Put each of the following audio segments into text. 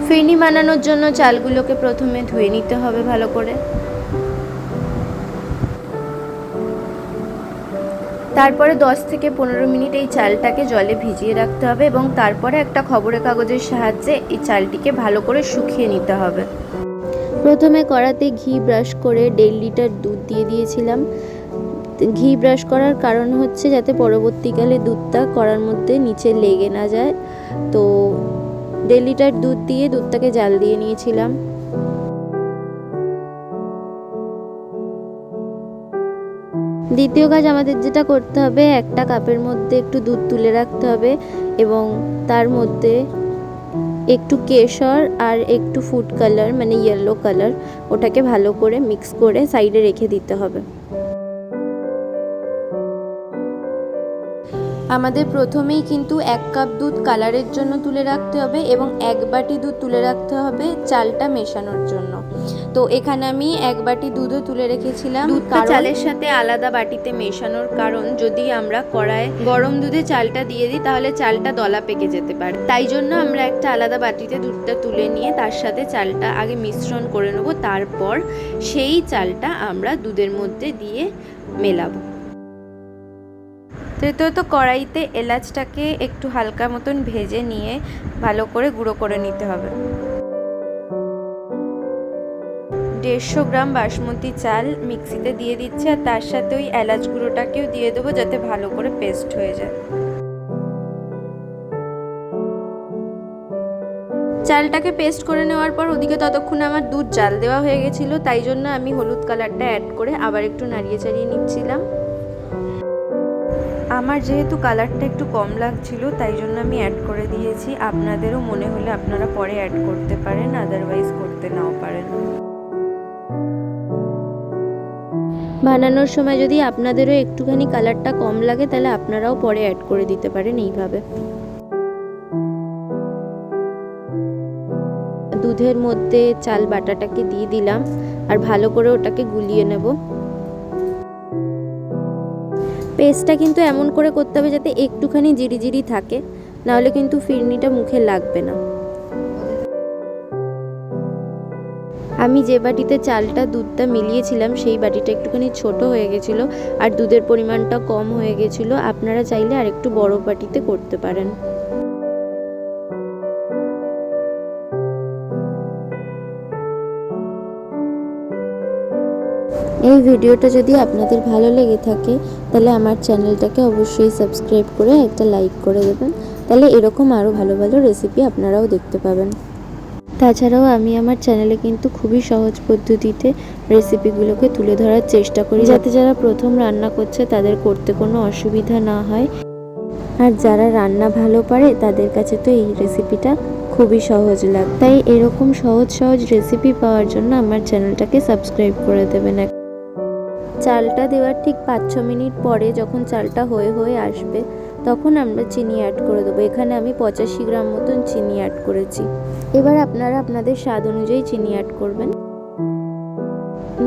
ফিরনি বানানোর জন্য চালগুলোকে প্রথমে ধুয়ে নিতে হবে ভালো করে। তারপরে 10 থেকে 15 মিনিট এই চালটাকে জলে ভিজিয়ে রাখতে হবে এবং তারপরে একটা খবরের কাগজের সাহায্যে এই চালটিকে ভালো করে শুকিয়ে নিতে হবে। প্রথমে কড়াতে ঘি ব্রাশ করে 1.5 লিটার দুধ দিয়ে দিয়েছিলাম। ঘি ব্রাশ করার কারণ হচ্ছে যাতে পরবর্তীকালে দুধটা কড়ার মধ্যে নিচে লেগে না যায়। তো 1.5 লিটার দুধ দিয়ে দুধটাকে জাল দিয়ে নিয়েছিলাম। দ্বিতীয় কাজ আমাদের যেটা করতে হবে, একটা কাপের মধ্যে একটু দুধ তুলে রাখতে হবে এবং তার মধ্যে একটু কেশর আর একটু ফুড কালার মানে ইয়েলো কালার, ওটাকে ভালো করে মিক্স করে সাইডে রেখে দিতে হবে। আমাদের প্রথমেই কিন্তু 1 কাপ দুধ কালারের জন্য তুলে রাখতে হবে এবং 1 বাটি দুধ তুলে রাখতে হবে চালটা মেশানোর জন্য। তো এখানে আমি 1 বাটি দুধও তুলে রেখেছিলাম। দুধটা চালের সাথে আলাদা বাটিতে মেশানোর কারণ, যদি আমরা কড়ায় গরম দুধে চালটা দিয়ে দিই তাহলে চালটা দলা পেকে যেতে পারে। তাই জন্য আমরা একটা আলাদা বাটিতে দুধটা তুলে নিয়ে তার সাথে চালটা আগে মিশ্রণ করে নেব, তারপর সেই চালটা আমরা দুধের মধ্যে দিয়ে মেলাবো। তো কড়াইতে এলাচটাকে একটু হালকা মতন ভেজে নিয়ে ভালো করে গুঁড়ো করে নিতে হবে। 150 গ্রাম বাসমতি চাল মিক্সিতে দিয়ে দিচ্ছি আর তার সাথে ওই এলাচ গুঁড়োটাকেও দিয়ে দেবো যাতে ভালো করে পেস্ট হয়ে যায়। চালটাকে পেস্ট করে নেওয়ার পর ওদিকে ততক্ষণে আমার দুধ জাল দেওয়া হয়ে গেছিলো, তাই জন্য আমি হলুদ কালারটা অ্যাড করে আবার একটু নাড়িয়ে চাড়িয়ে নিচ্ছিলাম। আমার যেহেতু কালারটা একটু কম লাগছিল তাই জন্য আমি অ্যাড করে দিয়েছি। আপনাদেরও মনে হলে আপনারা পরে অ্যাড করতে পারেন, আদারওয়াইজ করতে নাও পারেন। বানানোর সময় যদি আপনাদেরও একটুখানি কালারটা কম লাগে তাহলে আপনারাও পরে অ্যাড করে দিতে পারেন এইভাবে। দুধের মধ্যে চাল বাটাটাকে দিয়ে দিলাম আর ভালো করে ওটাকে গুলিয়ে নেব। পেস্টটা কিন্তু এমন করে করতে হবে যাতে একটুখানি জিরি জিরি থাকে, নাহলে কিন্তু ফিরনিটা মুখে লাগবে না। আমি যে বাটিতে চালটা দুধটা মিলিয়েছিলাম সেই বাটিটা একটুখানি ছোট হয়ে গেছিলো আর দুধের পরিমাণটা কম হয়ে গেছিলো। আপনারা চাইলে আর একটু বড় বাটিতে করতে পারেন। এই ভিডিওটা যদি আপনাদের ভালো লেগে থাকে তাহলে আমার চ্যানেলটাকে অবশ্যই সাবস্ক্রাইব করে একটা লাইক করে দেবেন, তাহলে এরকম আরও ভালো ভালো রেসিপি আপনারাও দেখতে পাবেন। তাছাড়াও আমি আমার চ্যানেলে কিন্তু খুবই সহজ পদ্ধতিতে রেসিপিগুলোকে তুলে ধরার চেষ্টা করি, যাতে যারা প্রথম রান্না করছে তাদের করতে কোনো অসুবিধা না হয়। আর যারা রান্না ভালো পারে তাদের কাছে তো এই রেসিপিটা খুবই সহজ লাগে। তাই এরকম সহজ সহজ রেসিপি পাওয়ার জন্য আমার চ্যানেলটাকে সাবস্ক্রাইব করে দেবেন। চালটা দেওয়ার ঠিক 5-6 মিনিট পরে যখন চালটা হয়ে আসবে তখন আমরা চিনি অ্যাড করে দেবো। এখানে আমি 85 গ্রাম মতন চিনি অ্যাড করেছি। এবার আপনারা আপনাদের স্বাদ অনুযায়ী চিনি অ্যাড করবেন।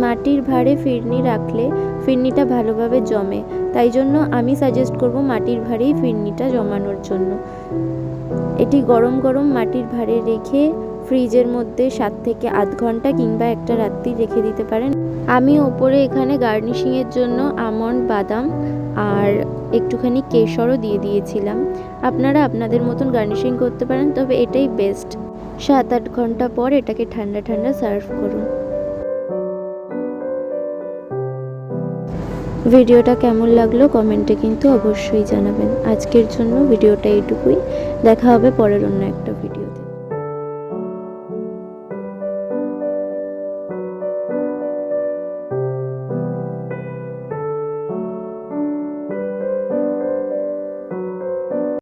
মাটির ভাঁড়ে ফিরনি রাখলে ফিরনিটা ভালোভাবে জমে, তাই জন্য আমি সাজেস্ট করব মাটির ভাঁড়েই ফিরনিটা জমানোর জন্য। এটি গরম গরম মাটির ভাঁড়ে রেখে ফ্রিজের মধ্যে 7 থেকে 8 ঘন্টা কিংবা একটা রাত্রি রেখে দিতে পারেন। আমি ওপরে এখানে গার্নিশিংয়ের জন্য আমন্ড, বাদাম আর একটুখানি কেশরও দিয়ে দিয়েছিলাম। আপনারা আপনাদের মতন গার্নিশিং করতে পারেন, তবে এটাই বেস্ট। 7-8 ঘন্টা পর এটাকে ঠান্ডা ঠান্ডা সার্ভ করুন। ভিডিওটা কেমন লাগলো কমেন্টে কিন্তু অবশ্যই জানাবেন। আজকের জন্য ভিডিওটা এইটুকুই, দেখা হবে পরের অন্য একটা ভিডিও।